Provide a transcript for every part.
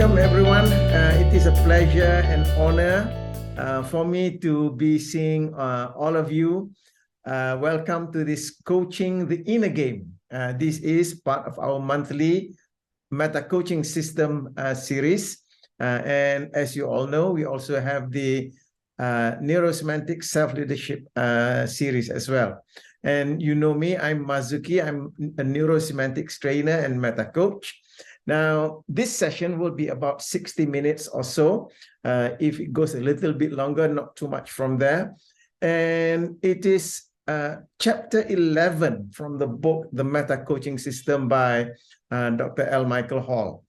Welcome, everyone. It is a pleasure and honor for me to be seeing all of you. Welcome to this Coaching the Inner Game. This is part of our monthly Meta Coaching System series. And as you all know, we also have the Neurosemantic Self-Leadership series as well. And you know me, I'm Mazuki. I'm a neurosemantics trainer and meta coach. Now, this session will be about 60 minutes or so. If it goes a little bit longer, not too much from there. And it is chapter 11 from the book, The Meta Coaching System by Dr. L. Michael Hall.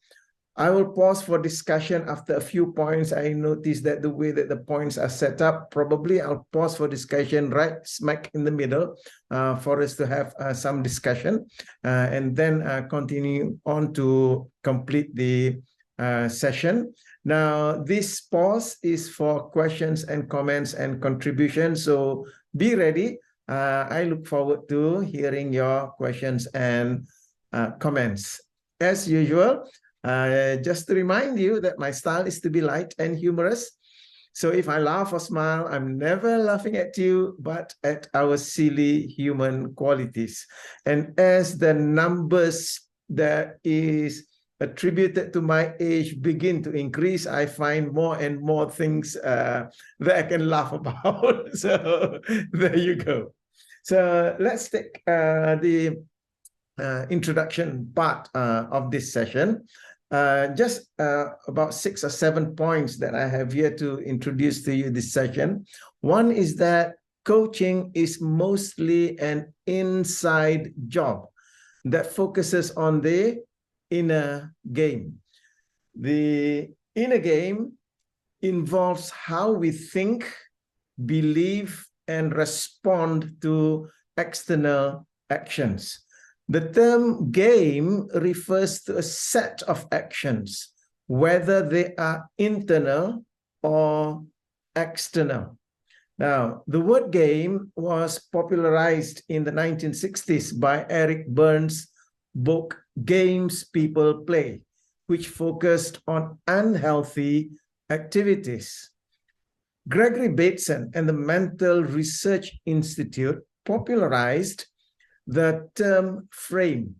I will pause for discussion after a few points. I noticed that the way that the points are set up, probably I'll pause for discussion right smack in the middle for us to have some discussion and then continue on to complete the session. Now, this pause is for questions and comments and contributions, so be ready. I look forward to hearing your questions and comments. As usual, just to remind you that my style is to be light and humorous. So if I laugh or smile, I'm never laughing at you, but at our silly human qualities. And as the numbers that is attributed to my age begin to increase, I find more and more things that I can laugh about. So there you go. So let's take the introduction part of this session. Just about 6 or 7 points that I have here to introduce to you this session. One is that coaching is mostly an inside job that focuses on the inner game. The inner game involves how we think, believe, and respond to external actions. The term game refers to a set of actions, whether they are internal or external. Now, the word game was popularized in the 1960s by Eric Burns' book, Games People Play, which focused on unhealthy activities. Gregory Bateson and the Mental Research Institute popularized the term frame,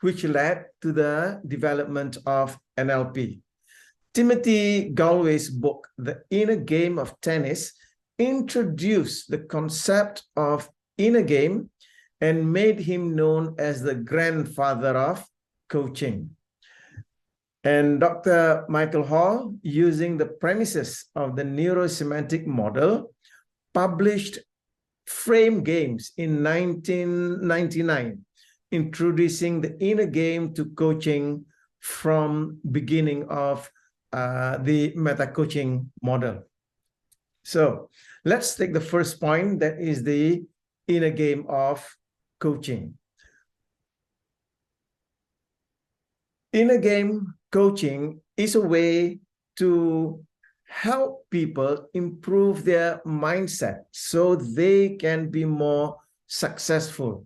which led to the development of NLP. Timothy Galway's book, The Inner Game of Tennis, introduced the concept of inner game and made him known as the grandfather of coaching. And Dr. Michael Hall, using the premises of the neurosemantic model, published Frame Games in 1999, introducing the inner game to coaching from beginning of the meta coaching model. So let's take the first point, that is the inner game of coaching. Inner game coaching is a way to help people improve their mindset so they can be more successful.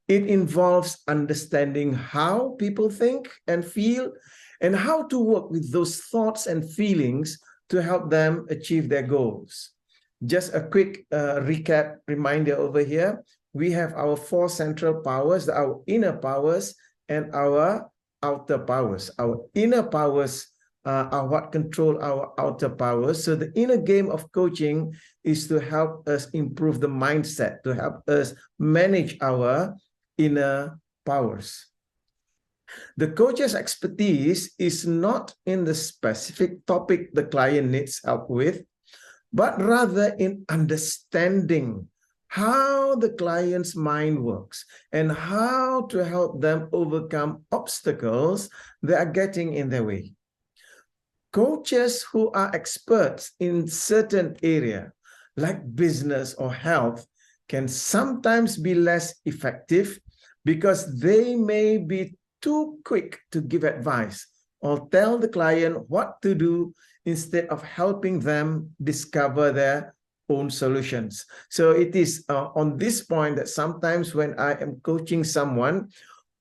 It involves understanding how people think and feel and how to work with those thoughts and feelings to help them achieve their goals. Just a quick recap reminder over here. We have our 4 central powers, our inner powers and our outer powers. Our inner powers are what control our outer powers. So the inner game of coaching is to help us improve the mindset, to help us manage our inner powers. The coach's expertise is not in the specific topic the client needs help with, but rather in understanding how the client's mind works and how to help them overcome obstacles that are getting in their way. Coaches who are experts in certain area, like business or health, can sometimes be less effective because they may be too quick to give advice or tell the client what to do instead of helping them discover their own solutions. So it is on this point that sometimes when I am coaching someone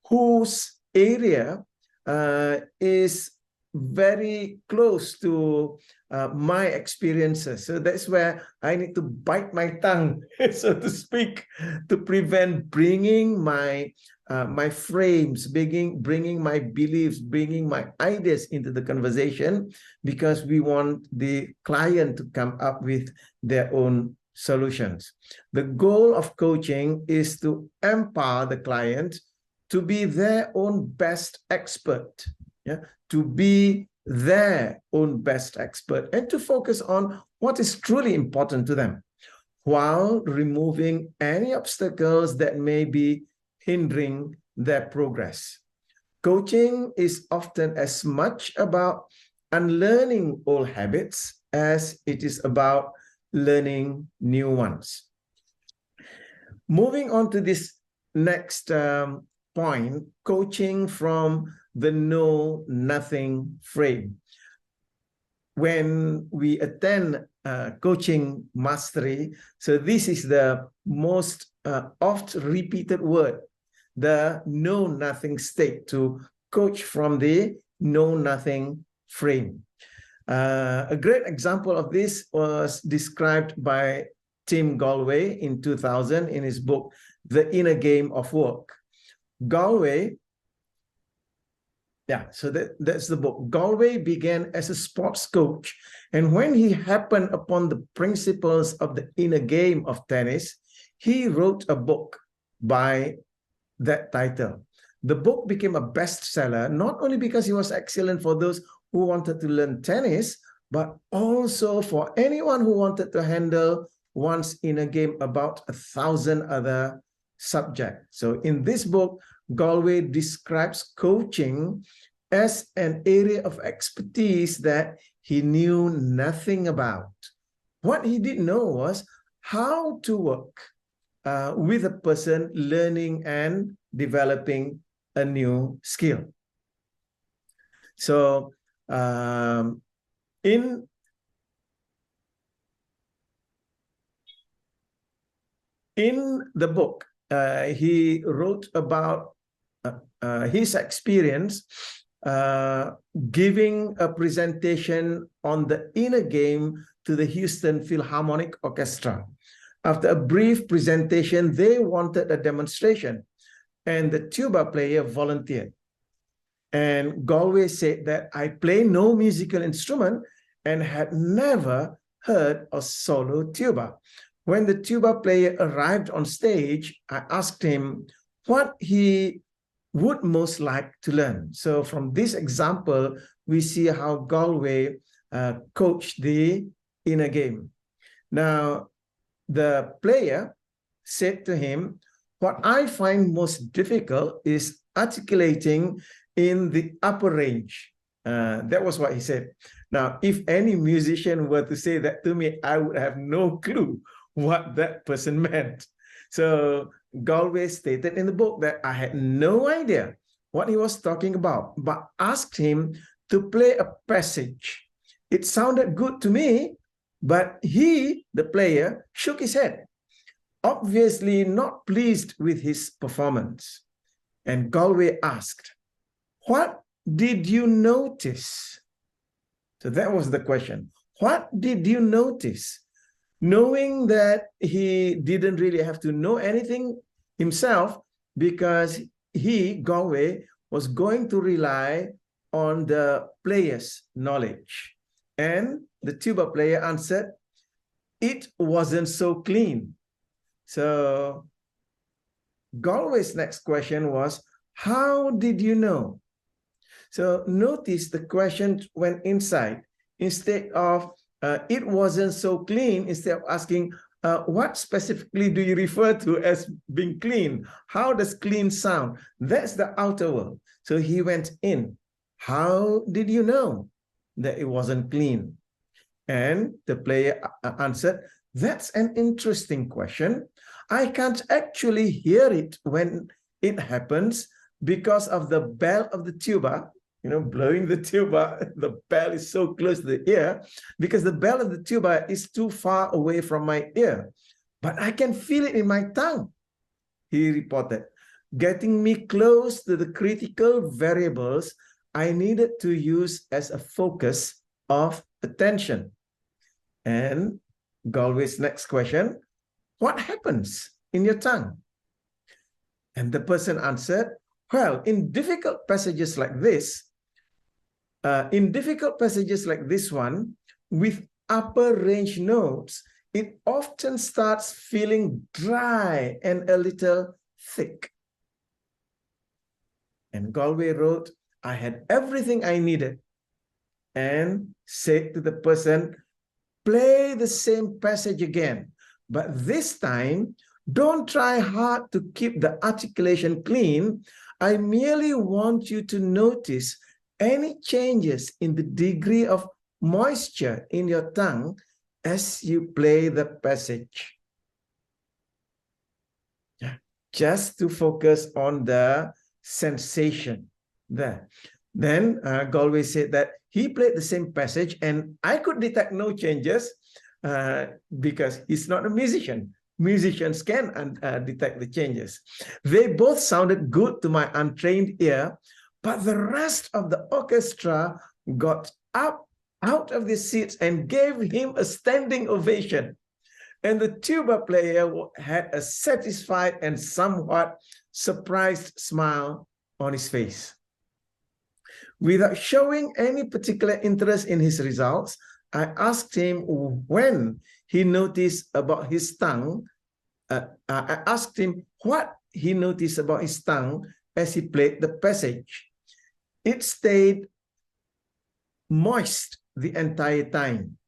whose area is very close to my experiences. So that's where I need to bite my tongue, so to speak, to prevent bringing my my frames, bringing my beliefs, bringing my ideas into the conversation, because we want the client to come up with their own solutions. The goal of coaching is to empower the client to be their own best expert, to be their own best expert, and to focus on what is truly important to them, while removing any obstacles that may be hindering their progress. Coaching is often as much about unlearning old habits as it is about learning new ones. Moving on to this next point, coaching from the know-nothing frame. When we attend coaching mastery, so this is the most oft repeated word, the know-nothing state, to coach from the know-nothing frame. A great example of this was described by Tim Galway in 2000 in his book, The Inner Game of Work. Galway, so that's the book. Galway began as a sports coach, and when he happened upon the principles of the inner game of tennis, he wrote a book by that title. The book became a bestseller, not only because he was excellent for those who wanted to learn tennis, but also for anyone who wanted to handle one's inner game about 1,000 other subjects. So in this book, Galway describes coaching as an area of expertise that he knew nothing about. What he did know was how to work with a person learning and developing a new skill. So in the book, he wrote about his experience giving a presentation on the inner game to the Houston Philharmonic Orchestra. After a brief presentation, they wanted a demonstration, and the tuba player volunteered. And Galway said that I play no musical instrument and had never heard a solo tuba. When the tuba player arrived on stage, I asked him what he would most like to learn. So from this example, we see how Galway coached the inner game. Now, the player said to him, what I find most difficult is articulating in the upper range. That was what he said. Now, if any musician were to say that to me, I would have no clue what that person meant. So Galway stated in the book that I had no idea what he was talking about, but asked him to play a passage. It sounded good to me, but he, the player, shook his head, obviously not pleased with his performance. And Galway asked, what did you notice? So that was the question. What did you notice? Knowing that he didn't really have to know anything himself, because he, Galway, was going to rely on the player's knowledge. And the tuba player answered, it wasn't so clean. So Galway's next question was, how did you know? So notice the question went inside. Instead of it wasn't so clean, instead of asking, what specifically do you refer to as being clean? How does clean sound? That's the outer world. So he went in. How did you know that it wasn't clean? And the player answered, that's an interesting question. I can't actually hear it when it happens because of the bell of the tuba. You know, blowing the tuba, the bell is so close to the ear, because the bell of the tuba is too far away from my ear. But I can feel it in my tongue, he reported. Getting me close to the critical variables I needed to use as a focus of attention. And Galway's next question, what happens in your tongue? And the person answered, well, in difficult passages like this one, with upper range notes, it often starts feeling dry and a little thick. And Galway wrote, I had everything I needed, and said to the person, play the same passage again, but this time, don't try hard to keep the articulation clean. I merely want you to notice any changes in the degree of moisture in your tongue as you play the passage. Just to focus on the sensation there. Then Galway said that he played the same passage and I could detect no changes because he's not a musician. Musicians can detect the changes. They both sounded good to my untrained ear, but the rest of the orchestra got up out of their seats and gave him a standing ovation. And the tuba player had a satisfied and somewhat surprised smile on his face. Without showing any particular interest in his results, I asked him when he noticed about his tongue. I asked him what he noticed about his tongue as he played the passage. It stayed moist the entire time.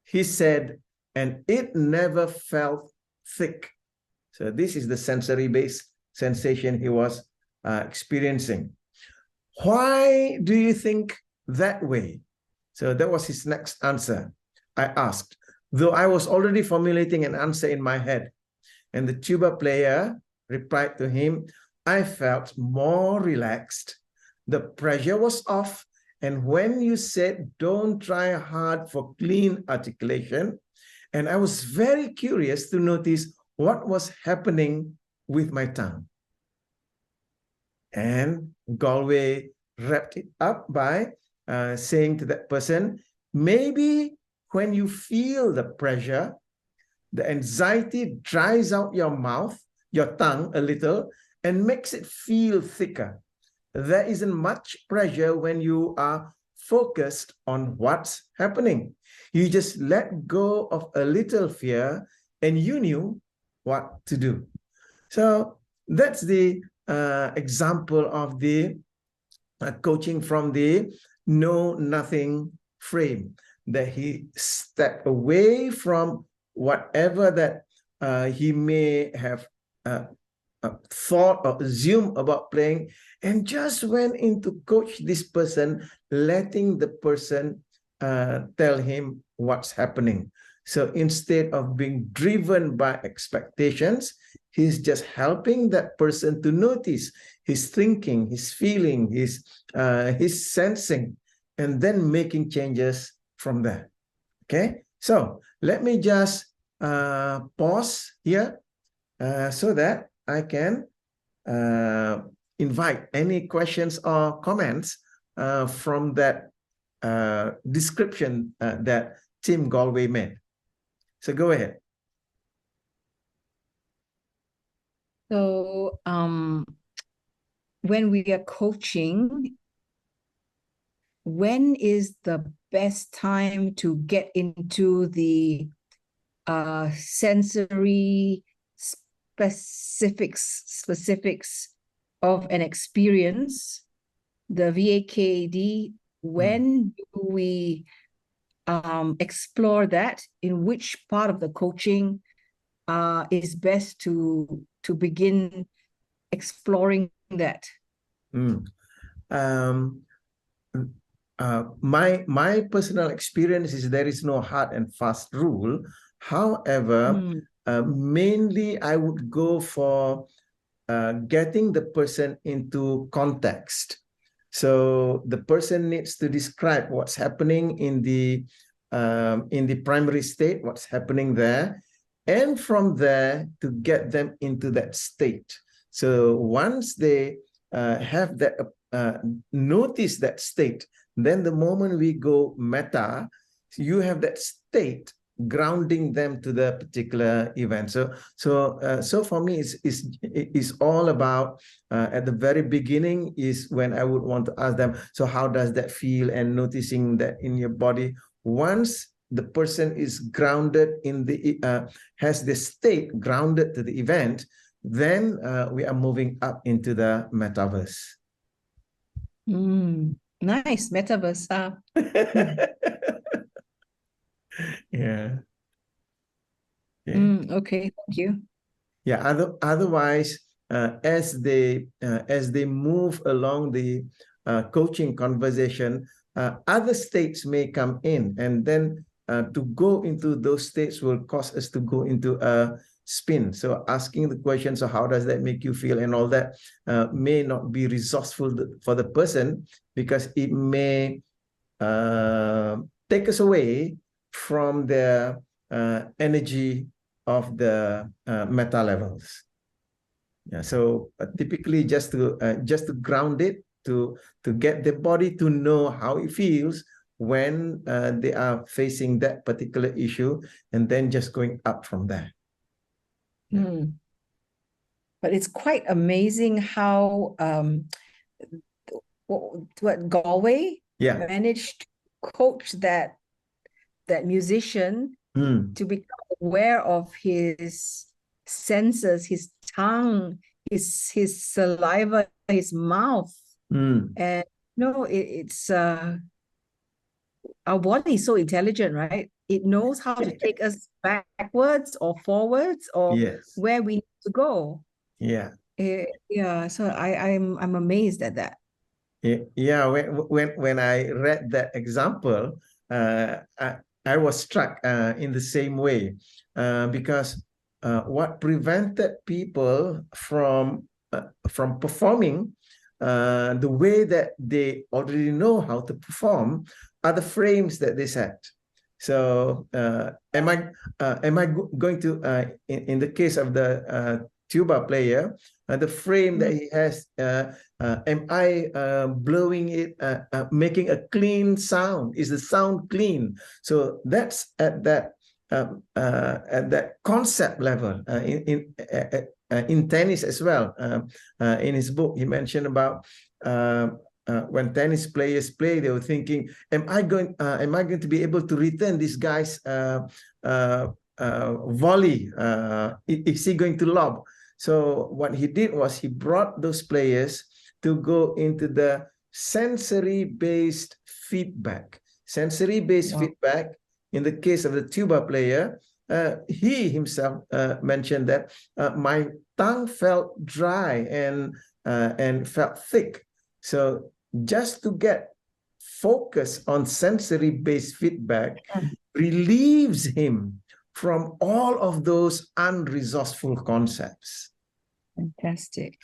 He said, and it never felt thick. So this is the sensory-based sensation he was experiencing. Why do you think that way? So that was his next answer. I asked, though I was already formulating an answer in my head. And the tuba player replied to him, I felt more relaxed. The pressure was off. And when you said, don't try hard for clean articulation, and I was very curious to notice what was happening with my tongue. And Galway wrapped it up by saying to that person, maybe when you feel the pressure, the anxiety dries out your mouth, your tongue a little, and makes it feel thicker. There isn't much pressure when you are focused on what's happening. You just let go of a little fear and you knew what to do. So that's the example of the coaching from the know-nothing frame, that he stepped away from whatever that he may have thought or assumed about playing, and just went in to coach this person, letting the person tell him what's happening. So instead of being driven by expectations, he's just helping that person to notice his thinking, his feeling, his sensing, and then making changes from there. Okay, so let me just pause here so that I can invite any questions or comments from that description that Tim Galway made. So go ahead. So when we are coaching, when is the best time to get into the sensory specifics of an experience, the VAKD? When do we explore that? In which part of the coaching is best to begin exploring that? My personal experience is there is no hard and fast rule. However, mainly I would go for getting the person into context. So the person needs to describe what's happening in the primary state, what's happening there, and from there to get them into that state. So once they have that notice that state, then the moment we go meta, you have that state grounding them to the particular event. So for me, it's all about at the very beginning is when I would want to ask them, so how does that feel, and noticing that in your body. Once the person is grounded in the has the state grounded to the event, then we are moving up into the metaverse. Nice metaverse. Yeah. Yeah. Okay, thank you. Yeah. Otherwise, as they move along the coaching conversation, other states may come in, and then to go into those states will cause us to go into a spin. So asking the question, so how does that make you feel, and all that may not be resourceful for the person, because it may take us away from the energy of the meta levels. Yeah, so typically just to ground it, to get the body to know how it feels when they are facing that particular issue, and then just going up from there. But it's quite amazing how what Galway managed to coach that musician to become aware of his senses, his tongue, his saliva, his mouth. And it's our body is so intelligent, right? It knows how to take us backwards or forwards, or where we need to go. Yeah. Yeah. So I'm amazed at that. Yeah. When I read that example, I was struck in the same way, because what prevented people from performing the way that they already know how to perform are the frames that they set. So am I going to in the case of the tuba player, the frame that he has, am I blowing it, making a clean sound? Is the sound clean? So that's at that concept level. In tennis as well. In his book, he mentioned about when tennis players play, they were thinking, am I going to be able to return this guy's volley? Is he going to lob? So what he did was he brought those players to go into the sensory-based feedback. Sensory-based feedback, in the case of the tuba player, he himself mentioned that my tongue felt dry and felt thick. So just to get focus on sensory-based feedback relieves him from all of those unresourceful concepts. Fantastic.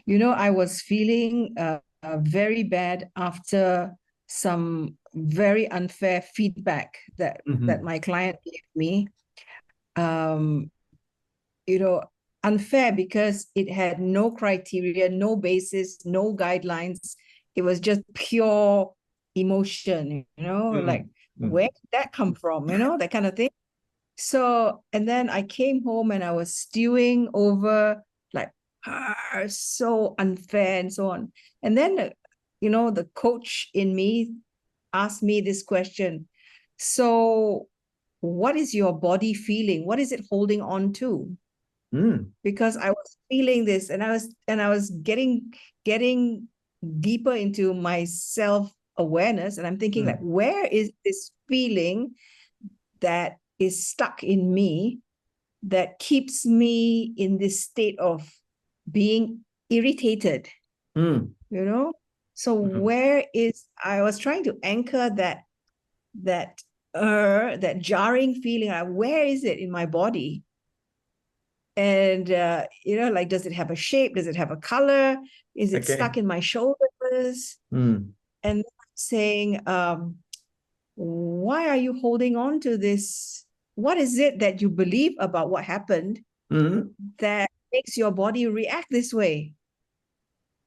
I was feeling very bad after some very unfair feedback that my client gave me. Unfair because it had no criteria, no basis, no guidelines. It was just pure emotion, like where did that come from, that kind of thing. So, and then I came home and I was stewing over like, so unfair and so on. And then, the coach in me asked me this question. So what is your body feeling? What is it holding on to? Because I was feeling this, and I was getting deeper into my self-awareness, and I'm thinking like, where is this feeling that is stuck in me that keeps me in this state of being irritated? So where is, I was trying to anchor that jarring feeling, where is it in my body? And like, does it have a shape? Does it have a color? Is it stuck in my shoulders? And saying, why are you holding on to this? What is it that you believe about what happened that makes your body react this way?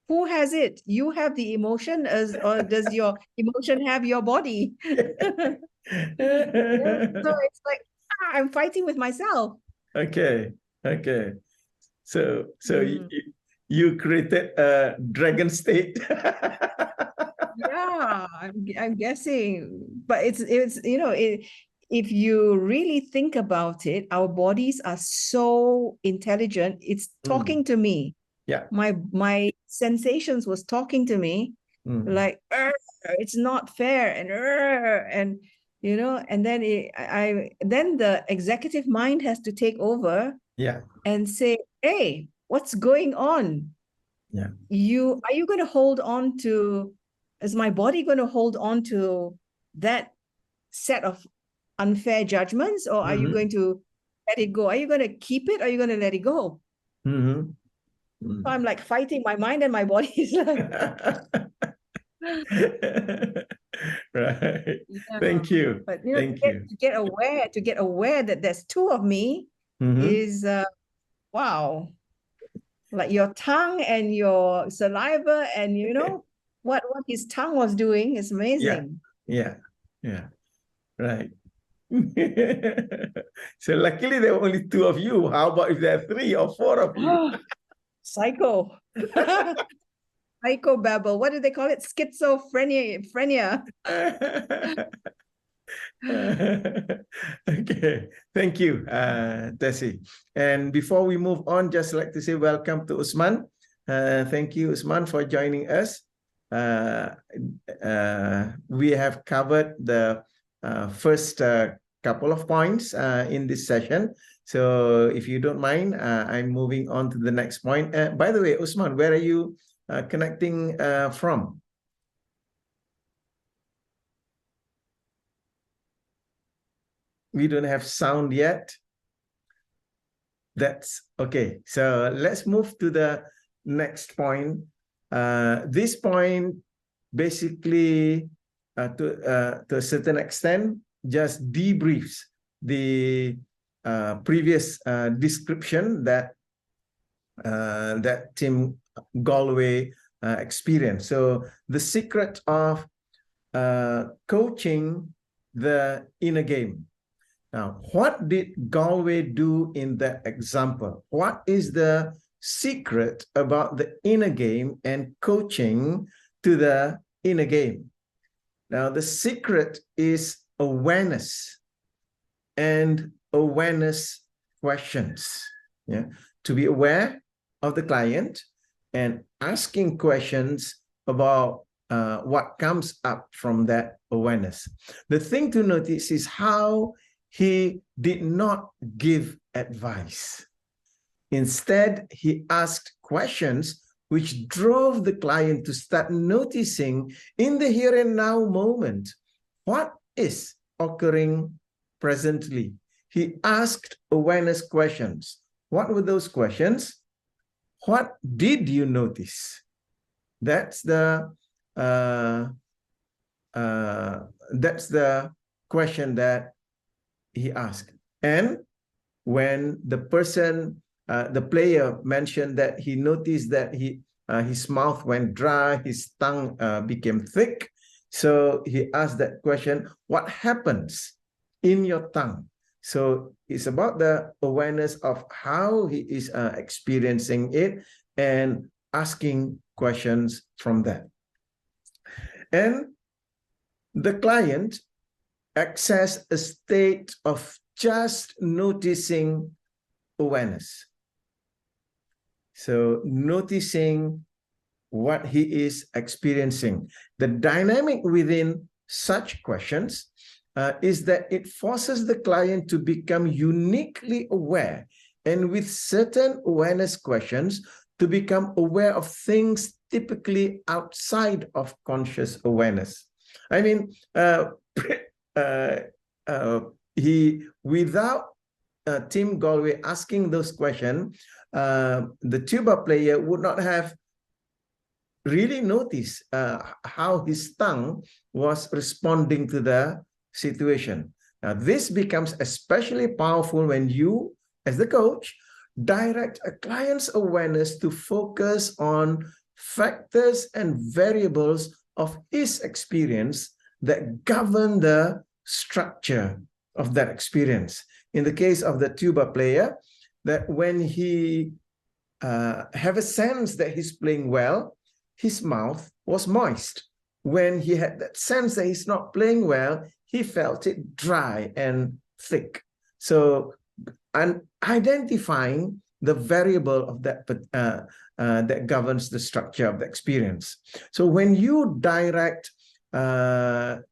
who has it? You have the emotion, or does your emotion have your body? So it's like, I'm fighting with myself. Okay, okay. So you created a dragon state. Yeah, I'm guessing, but it's if you really think about it, our bodies are so intelligent. It's talking to me. Yeah. My sensations was talking to me, like it's not fair, and and then then the executive mind has to take over. Yeah. And say, hey, what's going on? Yeah. Are you going to hold on to, is my body going to hold on to that set of unfair judgments, or are you going to let it go? Are you going to keep it, or are you going to let it go? So I'm like fighting my mind and my body is like right. yeah. Thank you. But Thank you. to get aware that there's two of me is wow. Like your tongue and your saliva, and what his tongue was doing is amazing. Yeah. Right. So luckily there were only two of you. How about if there are 3 or 4 of you? Psycho. Psychobabble. What do they call it? Schizophrenia. Okay, thank you, Tessie. And before we move on, just like to say welcome to Usman. Thank you, Usman, for joining us. We have covered the first couple of points in this session. So if you don't mind, I'm moving on to the next point. By the way, Usman, where are you connecting from? We don't have sound yet. That's okay. So let's move to the next point. This point basically, to a certain extent, just debriefs the previous description that Tim Galway experienced. So the secret of coaching the inner game. Now, what did Galway do in that example? What is the secret about the inner game and coaching to the inner game? Now, the secret is awareness and awareness questions. Yeah, to be aware of the client and asking questions about what comes up from that awareness. The thing to notice is how he did not give advice. Instead, he asked questions which drove the client to start noticing in the here and now moment what is occurring presently. He asked awareness questions. What were those questions? What did you notice? That's the question that he asked. And when the person, the player mentioned that he noticed that his mouth went dry, his tongue became thick. So he asked that question, what happens in your tongue? So it's about the awareness of how he is experiencing it and asking questions from that. And the client access a state of just noticing awareness. So noticing what he is experiencing. The dynamic within such questions is that it forces the client to become uniquely aware, and with certain awareness questions to become aware of things typically outside of conscious awareness. I mean, without Tim Galway asking those questions, the tuba player would not have really noticed how his tongue was responding to the situation. Now, this becomes especially powerful when you, as the coach, direct a client's awareness to focus on factors and variables of his experience that govern the structure of that experience. In the case of the tuba player, that when he have a sense that he's playing well, his mouth was moist. When he had that sense that he's not playing well, he felt it dry and thick. So, and identifying the variable of that that governs the structure of the experience. So when you direct the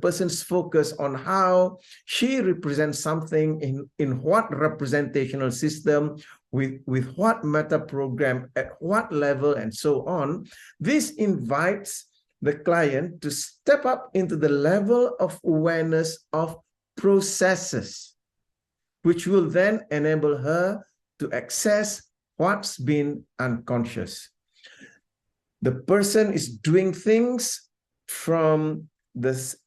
person's focus on how she represents something in what representational system, with what meta program, at what level, and so on, this invites the client to step up into the level of awareness of processes, which will then enable her to access what's been unconscious. The person is doing things from this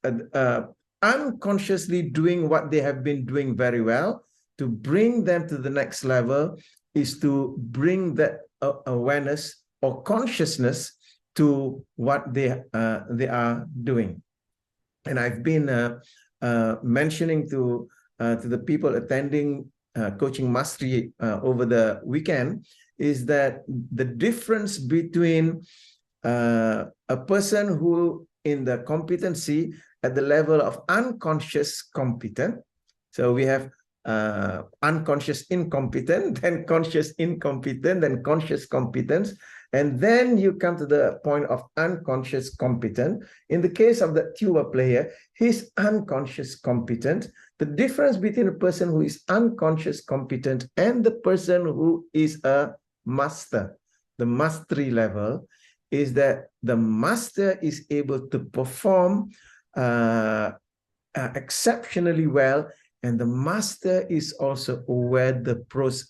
unconsciously doing what they have been doing very well. To bring them to the next level is to bring that awareness or consciousness to what they are doing. And I've been mentioning to the people attending Coaching Mastery over the weekend is that the difference between a person who in the competency at the level of unconscious competent, so we have unconscious incompetent, then conscious incompetent, then conscious competence, and then you come to the point of unconscious competent. In the case of the tuba player, he's unconscious competent. The difference between a person who is unconscious competent and the person who is a master, the mastery level, is that the master is able to perform exceptionally well, and the master is also aware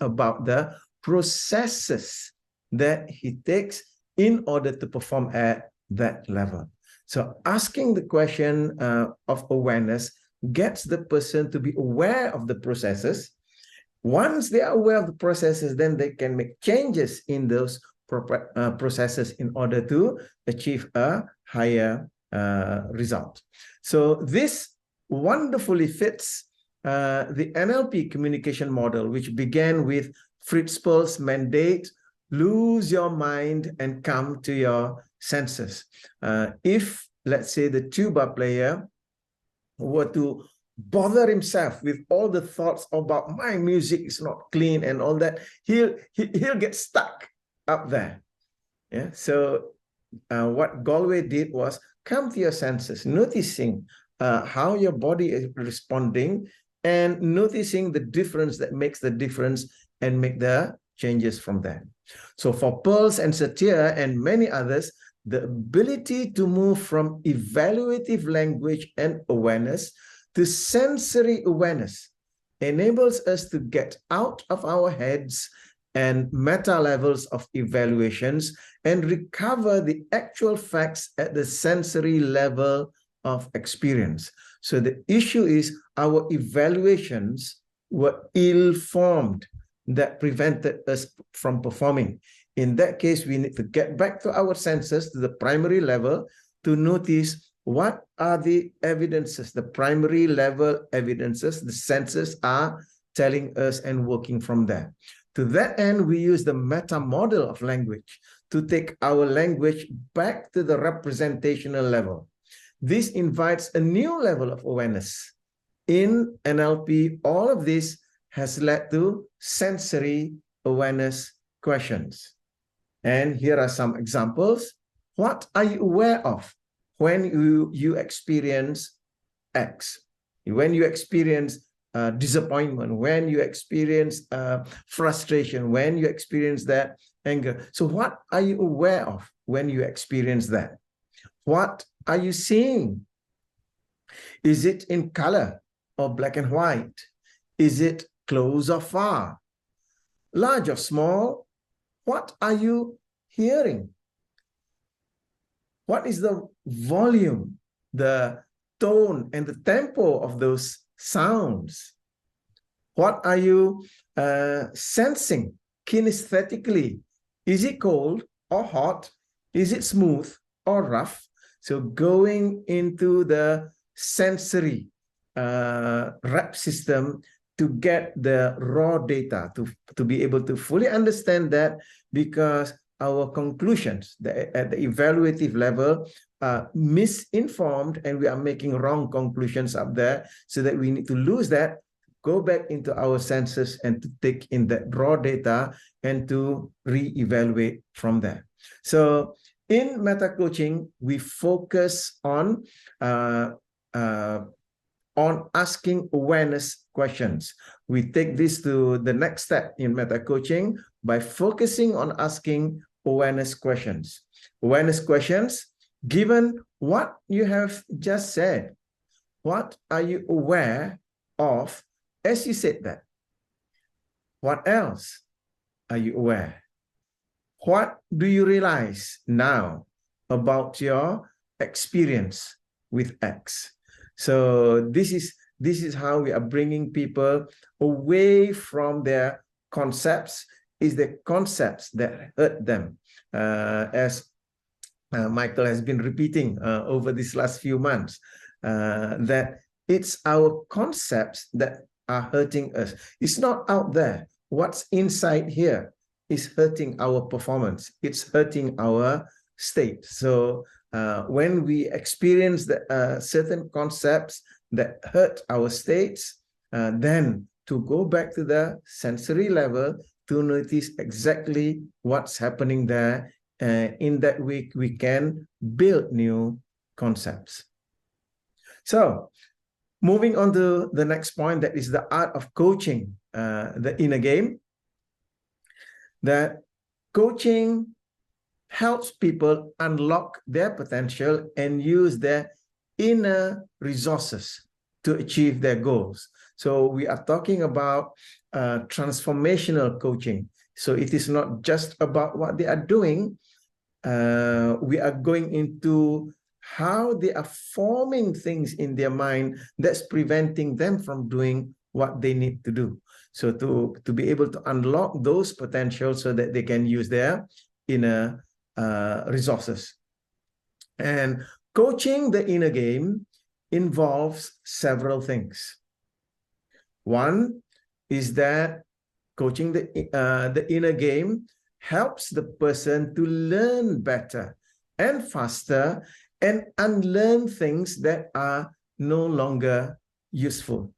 about the processes that he takes in order to perform at that level. So asking the question of awareness gets the person to be aware of the processes. Once they are aware of the processes, then they can make changes in those processes in order to achieve a higher result. So this wonderfully fits the NLP communication model, which began with Fritz Perls' mandate: lose your mind and come to your senses. If, let's say, the tuba player were to bother himself with all the thoughts about my music is not clean and all that, he'll get stuck up there. Yeah. So what Galway did was come to your senses, noticing how your body is responding and noticing the difference that makes the difference and make the changes from there. So for Perls and Satir and many others, the ability to move from evaluative language and awareness to sensory awareness enables us to get out of our heads and meta levels of evaluations and recover the actual facts at the sensory level of experience. So the issue is our evaluations were ill-formed that prevented us from performing. In that case, we need to get back to our senses, to the primary level, to notice what are the evidences, the primary level evidences the senses are telling us and working from there. To that end, we use the meta model of language to take our language back to the representational level. This invites a new level of awareness. In NLP, all of this has led to sensory awareness questions. And here are some examples. What are you aware of when you experience X? When you experience disappointment, when you experience frustration, when you experience that anger. So what are you aware of when you experience that? What are you seeing? Is it in color or black and white? Is it close or far? Large or small? What are you hearing? What is the volume, the tone, and the tempo of those sounds? What are you sensing kinesthetically? Is it cold or hot? Is it smooth or rough? So going into the sensory rep system to get the raw data, to be able to fully understand that, because our conclusions at the evaluative level are misinformed and we are making wrong conclusions up there, so that we need to lose that, go back into our senses and to take in that raw data and to re-evaluate from there. So in meta coaching, we focus on asking awareness questions. We take this to the next step in meta coaching by focusing on asking awareness questions. Awareness questions, given what you have just said, what are you aware of as you said that? What else are you aware? What do you realize now about your experience with X? So this is how we are bringing people away from their concepts. Is the concepts that hurt them, as Michael has been repeating over these last few months, that it's our concepts that are hurting us. It's not out there. What's inside here is hurting our performance. It's hurting our state. So when we experience the, certain concepts that hurt our states, then to go back to the sensory level to notice exactly what's happening there. In that way, we can build new concepts. So moving on to the next point, that is the art of coaching the inner game. That coaching helps people unlock their potential and use their inner resources to achieve their goals. So we are talking about transformational coaching. So it is not just about what they are doing. We are going into how they are forming things in their mind that's preventing them from doing what they need to do. So to be able to unlock those potentials so that they can use their inner resources. And coaching the inner game involves several things. One is that coaching the inner game helps the person to learn better and faster and unlearn things that are no longer useful.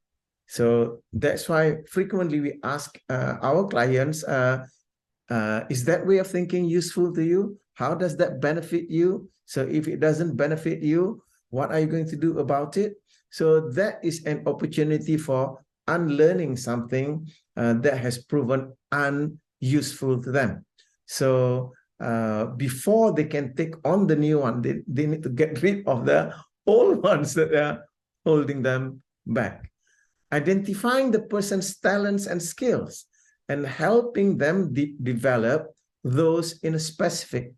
So that's why frequently we ask our clients, is that way of thinking useful to you? How does that benefit you? So if it doesn't benefit you, what are you going to do about it? So that is an opportunity for unlearning something that has proven unuseful to them. So before they can take on the new one, they need to get rid of the old ones that are holding them back. Identifying the person's talents and skills and helping them develop those in a specific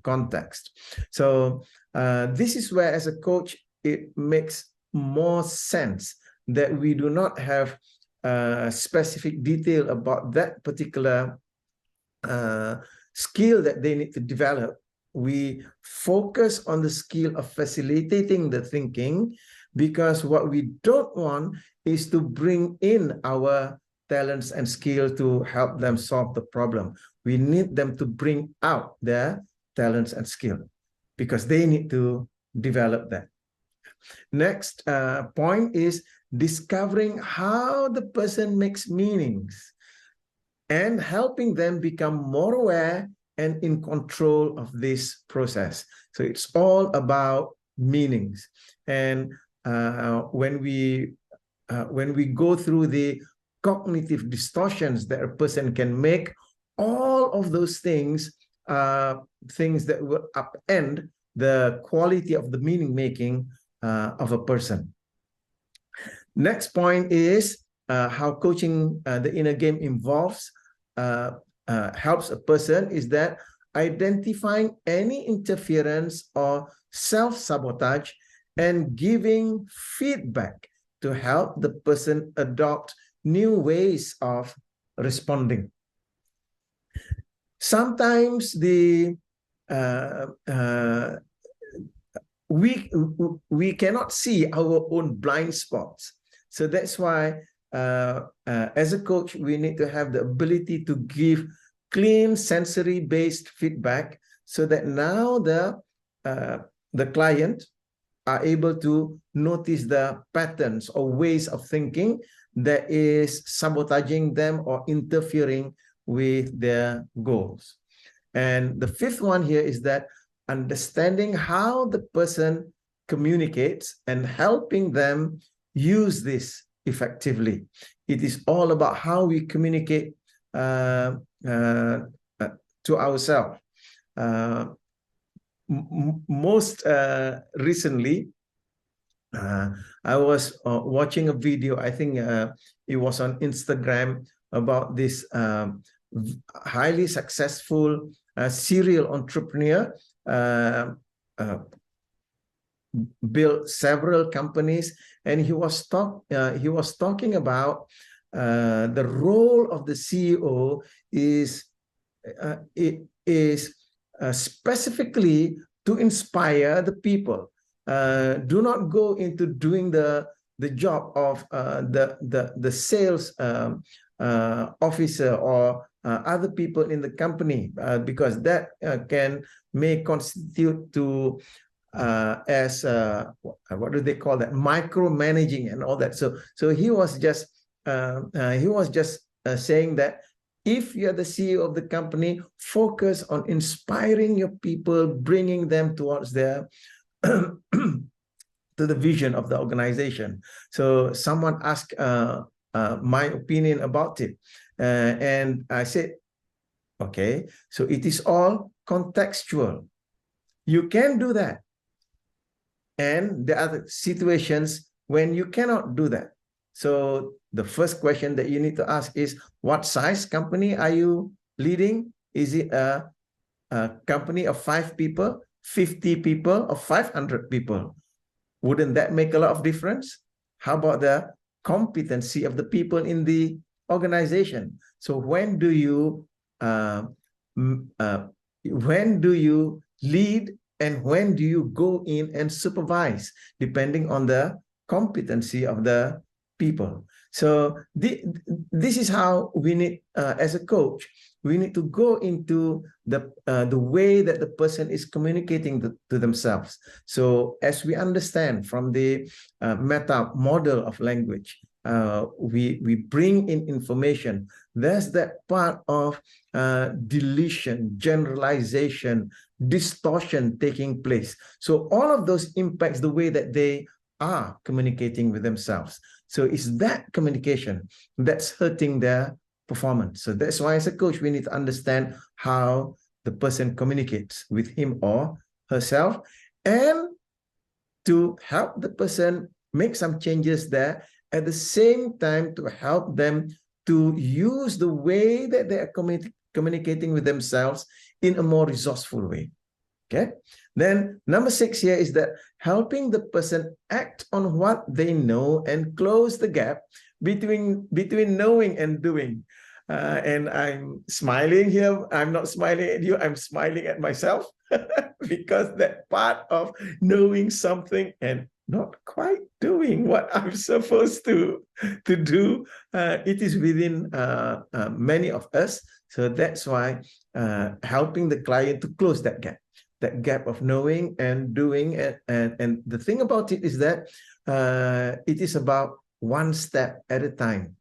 context. So this is where, as a coach, it makes more sense that we do not have specific detail about that particular skill that they need to develop. We focus on the skill of facilitating the thinking, because what we don't want is to bring in our talents and skill to help them solve the problem. We need them to bring out their talents and skill because they need to develop that. Next point is discovering how the person makes meanings and helping them become more aware and in control of this process. So it's all about meanings. And when we go through the cognitive distortions that a person can make, all of those things are things that will upend the quality of the meaning making of a person. Next point is how coaching the inner game involves helps a person is that identifying any interference or self-sabotage and giving feedback to help the person adopt new ways of responding. Sometimes the we cannot see our own blind spots. So that's why as a coach, we need to have the ability to give clean sensory-based feedback so that now the client are able to notice the patterns or ways of thinking that is sabotaging them or interfering with their goals. And the fifth one here is that understanding how the person communicates and helping them use this effectively. It is all about how we communicate to ourselves. Most recently, I was watching a video, I think it was on Instagram, about this highly successful serial entrepreneur, built several companies, and he was talking about the role of the CEO is specifically to inspire the people. Do not go into doing the job of the sales officer or other people in the company, because that may constitute to as what do they call that, micromanaging and all that. So he was just saying that if you're the CEO of the company, focus on inspiring your people, bringing them towards their to the vision of the organization. So someone asked my opinion about it, and I said, okay, so it is all contextual. You can do that, and there are situations when you cannot do that. So the first question that you need to ask is, what size company are you leading? Is it a company of 5 people, 50 people, or 500 people? Wouldn't that make a lot of difference? How about the competency of the people in the organization? So when do you lead, and when do you go in and supervise, depending on the competency of the people? So this is how we need, as a coach, we need to go into the way that the person is communicating to themselves. So as we understand from the meta model of language, we bring in information. There's that part of deletion, generalization, distortion taking place. So all of those impacts the way that they are communicating with themselves. So it's that communication that's hurting their performance. So that's why as a coach, we need to understand how the person communicates with him or herself, and to help the person make some changes there, at the same time to help them to use the way that they are communicating with themselves in a more resourceful way. Okay. Then number 6 here is that helping the person act on what they know and close the gap between knowing and doing. And I'm smiling here. I'm not smiling at you. I'm smiling at myself because that part of knowing something and not quite doing what I'm supposed to do, it is within many of us. So that's why helping the client to close that gap of knowing and doing. And the thing about it is that it is about one step at a time.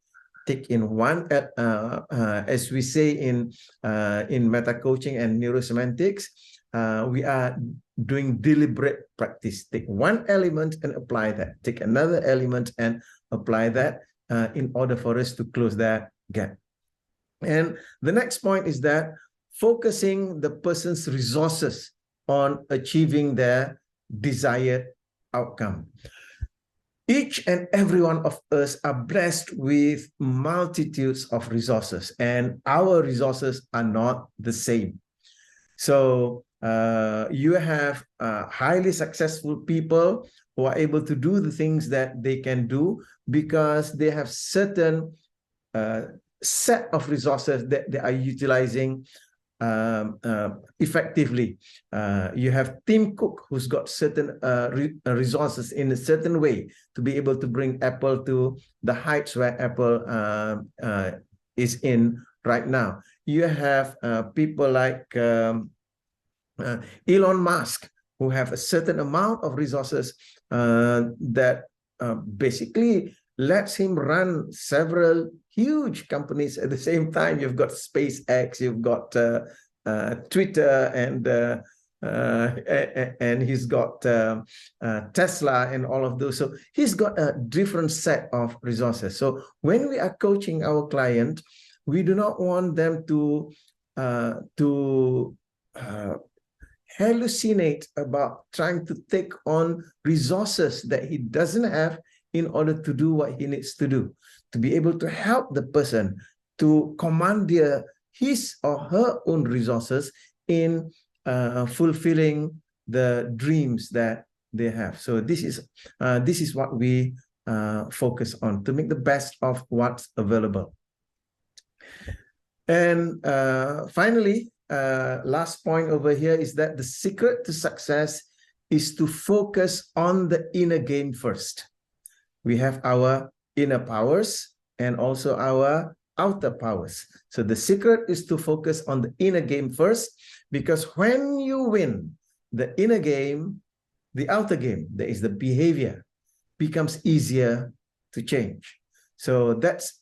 Take in one, as we say in meta coaching and neurosemantics, we are doing deliberate practice. Take one element and apply that. Take another element and apply that in order for us to close that gap. And the next point is that focusing the person's resources on achieving their desired outcome. Each and every one of us are blessed with multitudes of resources, and our resources are not the same. So you have highly successful people who are able to do the things that they can do because they have certain set of resources that they are utilizing effectively. You have Tim Cook, who's got certain resources in a certain way to be able to bring Apple to the heights where Apple is in right now. You have people like Elon Musk, who have a certain amount of resources that basically lets him run several huge companies at the same time. You've got SpaceX, you've got Twitter, and he's got Tesla and all of those. So he's got a different set of resources. So when we are coaching our client, we do not want them to hallucinate about trying to take on resources that he doesn't have in order to do what he needs to do, to be able to help the person to commandeer his or her own resources in fulfilling the dreams that they have. So this is what we focus on, to make the best of what's available. And finally, last point over here is that the secret to success is to focus on the inner game first. We have our inner powers and also our outer powers. So the secret is to focus on the inner game first, because when you win the inner game, the outer game, that is the behavior, becomes easier to change. So that's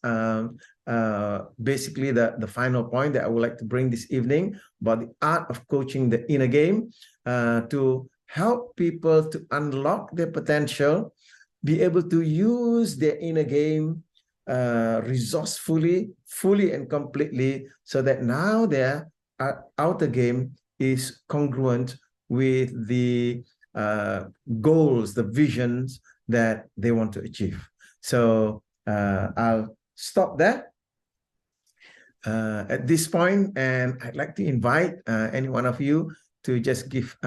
basically the final point that I would like to bring this evening about the art of coaching the inner game, to help people to unlock their potential, be able to use their inner game resourcefully, fully and completely, so that now their outer game is congruent with the goals, the visions that they want to achieve. So I'll stop there at this point, and I'd like to invite any one of you to just give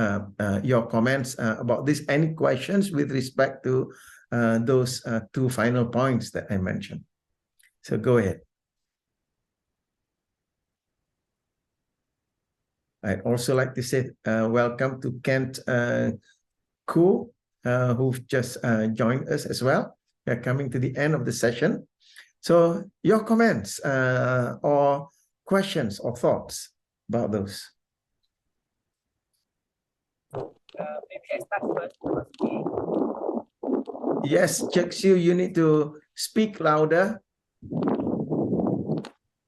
your comments about this, any questions with respect to those two final points that I mentioned. So go ahead. I'd also like to say welcome to Kent Koo, who've just joined us as well. We're coming to the end of the session. So your comments or questions or thoughts about those? Maybe I start first. Yes, Chexiu, you need to speak louder.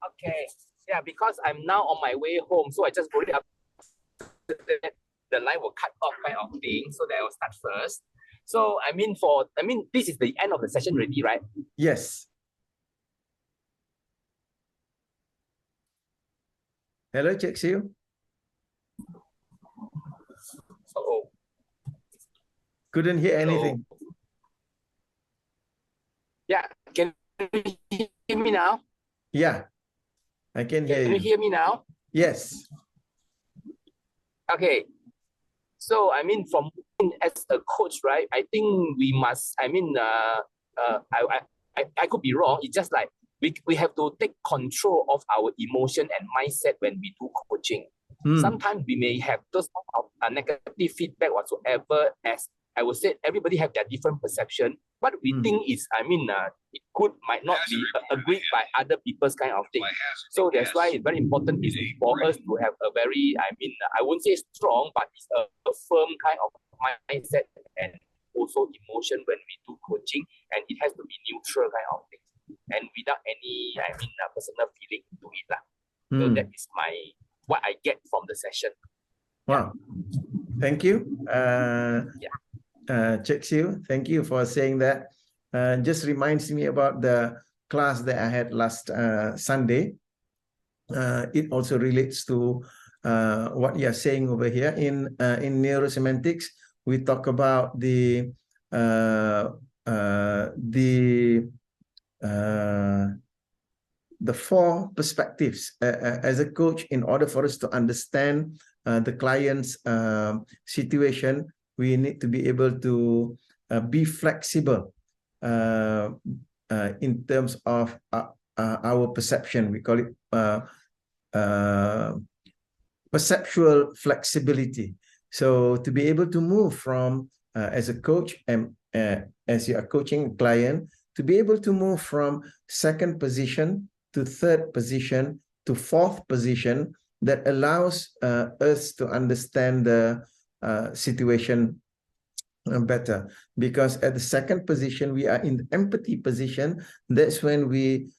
Okay. Yeah, because I'm now on my way home, so I just worry up the line will cut off kind of thing, so that I will start first. So I mean, this is the end of the session already, right? Yes. Hello, Chexiu. So couldn't hear anything. Yeah, can you hear me now? Yeah, I can hear you. Can you hear me now? Yes. Okay. So I mean, as a coach, right? I think we must. I mean, I could be wrong. It's just like we have to take control of our emotion and mindset when we do coaching. Sometimes we may have those negative feedback whatsoever. As I would say, everybody have their different perception. What we think is, I mean, it might not be agreed by other people's kind of thing. So that's why it's very important is for us to have a very, I mean, I wouldn't say strong, but it's a firm kind of mindset and also emotion when we do coaching, and it has to be neutral kind of thing, and without any, I mean, personal feeling to it lah. So that is what I get from the session. Wow, thank you. Chexiu, thank you for saying that. Just reminds me about the class that I had last Sunday. It also relates to what you're saying over here. In neurosemantics, we talk about the four perspectives. As a coach, in order for us to understand the client's situation, we need to be able to be flexible in terms of our perception. We call it perceptual flexibility. So to be able to move from, as a coach and as you are coaching a client, to be able to move from second position to third position to fourth position, that allows us to understand the situation better. Because at the second position, we are in the empathy position. That's when we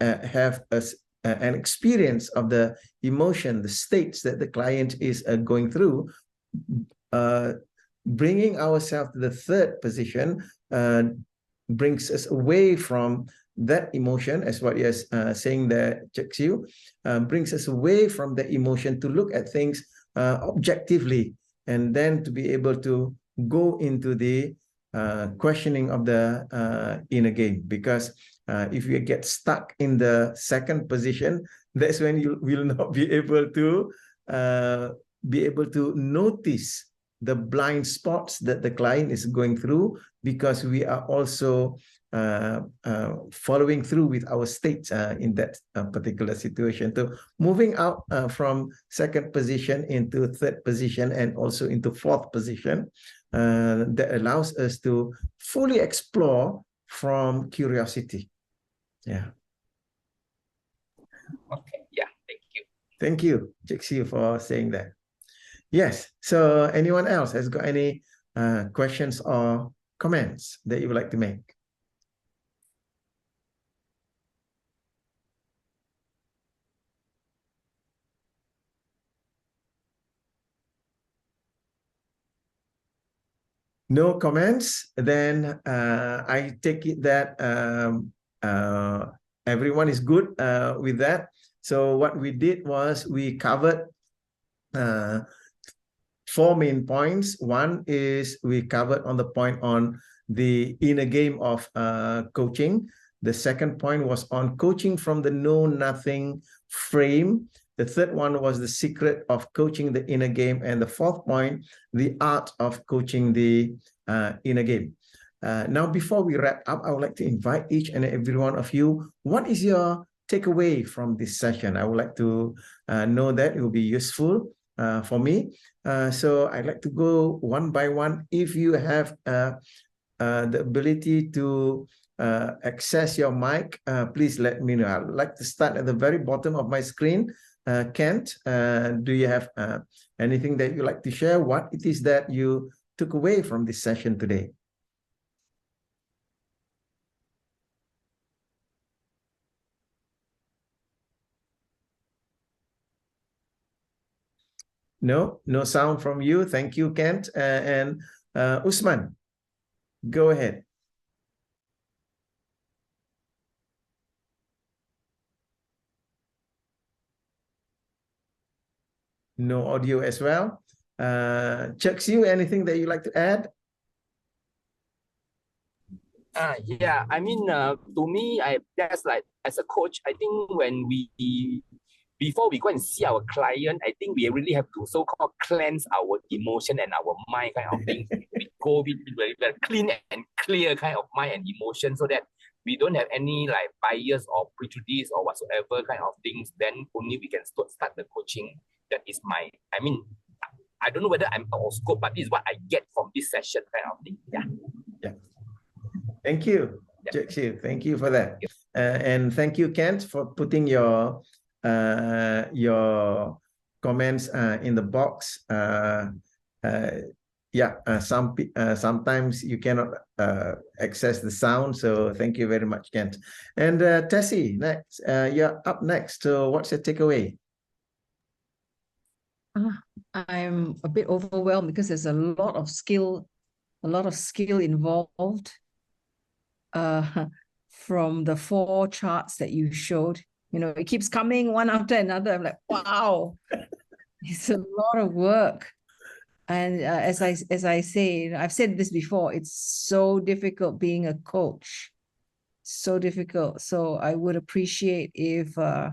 have an experience of the emotion, the states that the client is going through. Bringing ourselves to the third position brings us away from that emotion, as what you're saying there, Chek Siu, brings us away from the emotion to look at things objectively, and then to be able to go into the questioning of the inner game. Because if you get stuck in the second position, that's when you will not be able to notice the blind spots that the client is going through, because we are also following through with our states in that particular situation. So moving out from second position into third position and also into fourth position, that allows us to fully explore from curiosity. Yeah. Okay. Yeah. Thank you. Thank you, Chek Siu, for saying that. Yes. So anyone else has got any questions or comments that you would like to make? No comments? Then I take it that everyone is good with that. So what we did was we covered 4 main points. One is we covered on the point on the inner game of coaching. The second point was on coaching from the know-nothing frame. The third one was the secret of coaching the inner game. And the fourth point, the art of coaching the inner game. Now, before we wrap up, I would like to invite each and every one of you, what is your takeaway from this session? I would like to know that. It will be useful for me. So I'd like to go one by one. If you have the ability to access your mic, please let me know. I'd like to start at the very bottom of my screen. Kent, do you have anything that you'd like to share? What it is that you took away from this session today? No sound from you. Thank you, Kent. And Usman, go ahead. No audio as well. Chek Siu, anything that you'd like to add? Yeah, I mean, to me, that's like, as a coach, I think when before we go and see our client, I think we really have to so-called cleanse our emotion and our mind kind of thing. We go with very, very clean and clear kind of mind and emotion, so that we don't have any like bias or prejudice or whatsoever kind of things. Then only we can start the coaching. That is I mean, I don't know whether I'm out of scope, but this is what I get from this session kind of thing. Yeah. Yeah. Thank you, Chek Siu. Thank you for that. And thank you, Kent, for putting your comments in the box. Sometimes you cannot access the sound, so thank you very much, Kent. And Tessie, next, you're up next. So what's your takeaway? I'm a bit overwhelmed because there's a lot of skill involved from the 4 charts that you showed. You know, it keeps coming one after another. I'm like, wow, it's a lot of work. And as I say, I've said this before, it's so difficult being a coach, so difficult. So I would appreciate if, I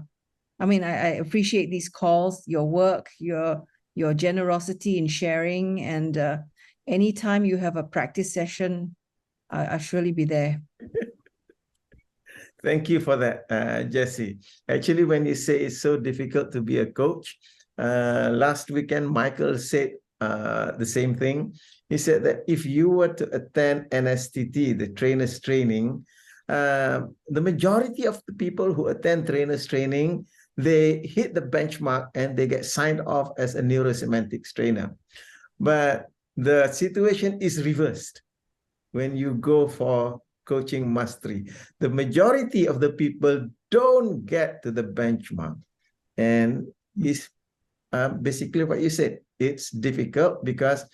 appreciate these calls, your work, your generosity in sharing, and anytime you have a practice session, I'll surely be there. Thank you for that, Jessie. Actually, when you say it's so difficult to be a coach, Last weekend, Michael said the same thing. He said that if you were to attend NSTT, the trainers training, the majority of the people who attend trainers training, they hit the benchmark and they get signed off as a neurosemantics trainer. But the situation is reversed when you go for coaching mastery. The majority of the people don't get to the benchmark. And it's basically what you said. It's difficult because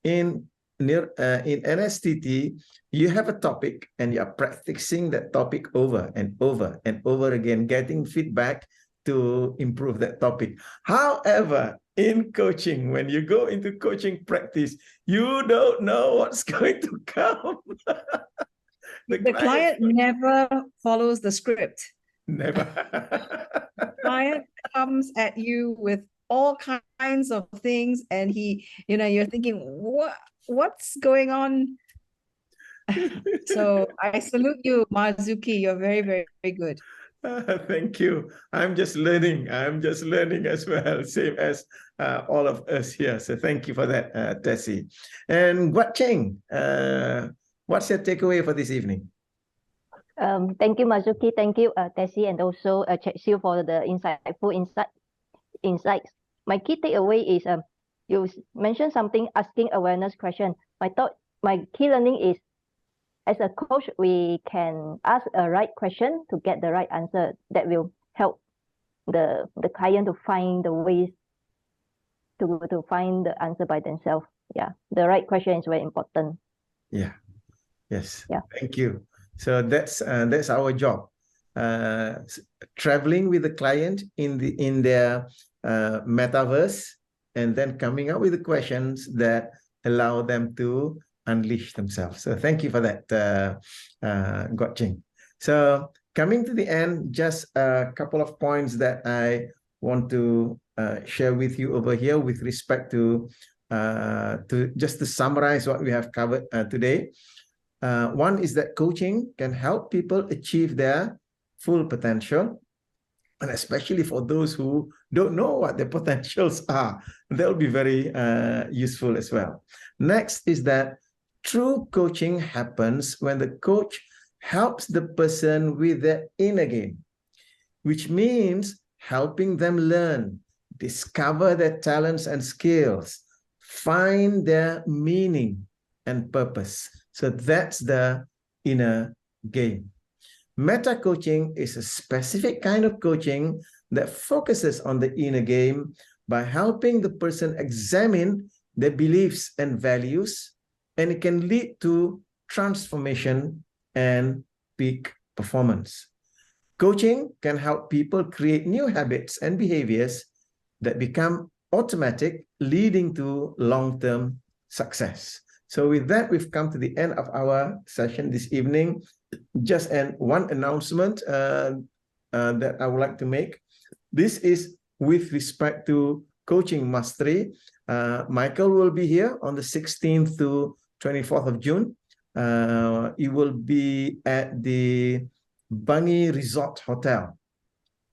in NSTT, you have a topic and you're practicing that topic over and over and over again, getting feedback to improve that topic. However, in coaching, when you go into coaching practice, you don't know what's going to come. The client never follows the script. Never. The client comes at you with all kinds of things, and you're thinking, what's going on? So I salute you, Marzuki. You're very, very, very good. Thank you. I'm just learning. I'm just learning as well, same as all of us here. So thank you for that, Tessie. And Guat Cheng, what's your takeaway for this evening? Thank you, Marzuki. Thank you, Tessie, and also Chek Siu for the insightful insights. My key takeaway is you mentioned something, asking awareness question. My key learning is, as a coach, we can ask a right question to get the right answer that will help the client to find the ways to find the answer by themselves. Yeah, the right question is very important. Yeah. Yes. Yeah. Thank you. So that's our job. Traveling with the client in their metaverse, and then coming up with the questions that allow them to unleash themselves. So thank you for that, Guat Cheng. So coming to the end, just a couple of points that I want to share with you over here with respect to just to summarize what we have covered today. One is that coaching can help people achieve their full potential, and especially for those who don't know what their potentials are, they'll be very useful as well. Next is that true coaching happens when the coach helps the person with their inner game, which means helping them learn, discover their talents and skills, find their meaning and purpose. So that's the inner game. Meta coaching is a specific kind of coaching that focuses on the inner game by helping the person examine their beliefs and values, and it can lead to transformation and peak performance. Coaching can help people create new habits and behaviors that become automatic, leading to long-term success. So with that, we've come to the end of our session this evening. Just one announcement that I would like to make. This is with respect to coaching mastery. Michael will be here on the 16th to 24th of June. It will be at the Bangi Resort Hotel.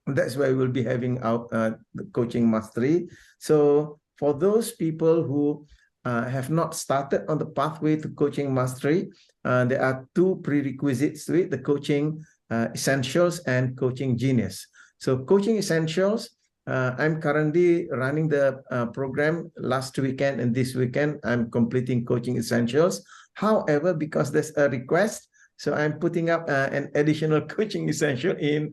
That's where we'll be having our the coaching mastery. So for those people who have not started on the pathway to coaching mastery, there are two prerequisites to it: the coaching essentials and coaching genius. So coaching essentials, I'm currently running the program. Last weekend and this weekend, I'm completing coaching essentials. However, because there's a request, so I'm putting up an additional coaching essential in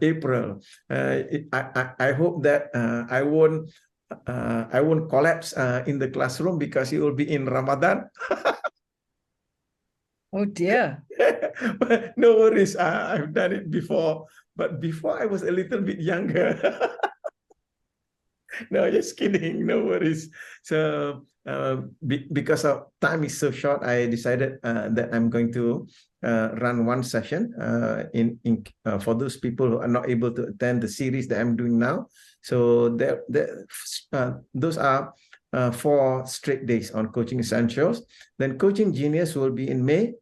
April. I hope that I won't collapse in the classroom because it will be in Ramadan. Oh dear. But no worries. I've done it before, but before I was a little bit younger. No, just kidding. No worries. So because of time is so short, I decided that I'm going to run one session for those people who are not able to attend the series that I'm doing now. So those are 4 straight days on coaching essentials. Then coaching genius will be in May.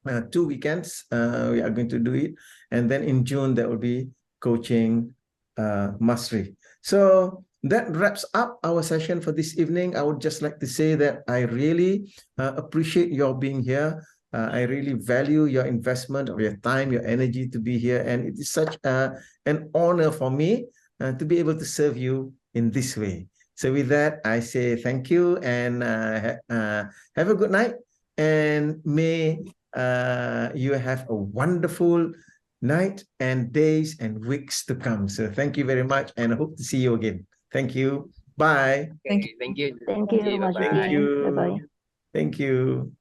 2 weekends we are going to do it, and then in June there will be coaching mastery. So that wraps up our session for this evening. I would just like to say that I really appreciate your being here. I really value your investment of your time, your energy to be here. And it is such an honor for me to be able to serve you in this way. So with that, I say thank you and have a good night. And may you have a wonderful night and days and weeks to come. So thank you very much and I hope to see you again. Thank you. Bye. Okay, thank you. Thank you, Bye-bye. Mas Zuki. Thank you. Bye-bye. Thank you.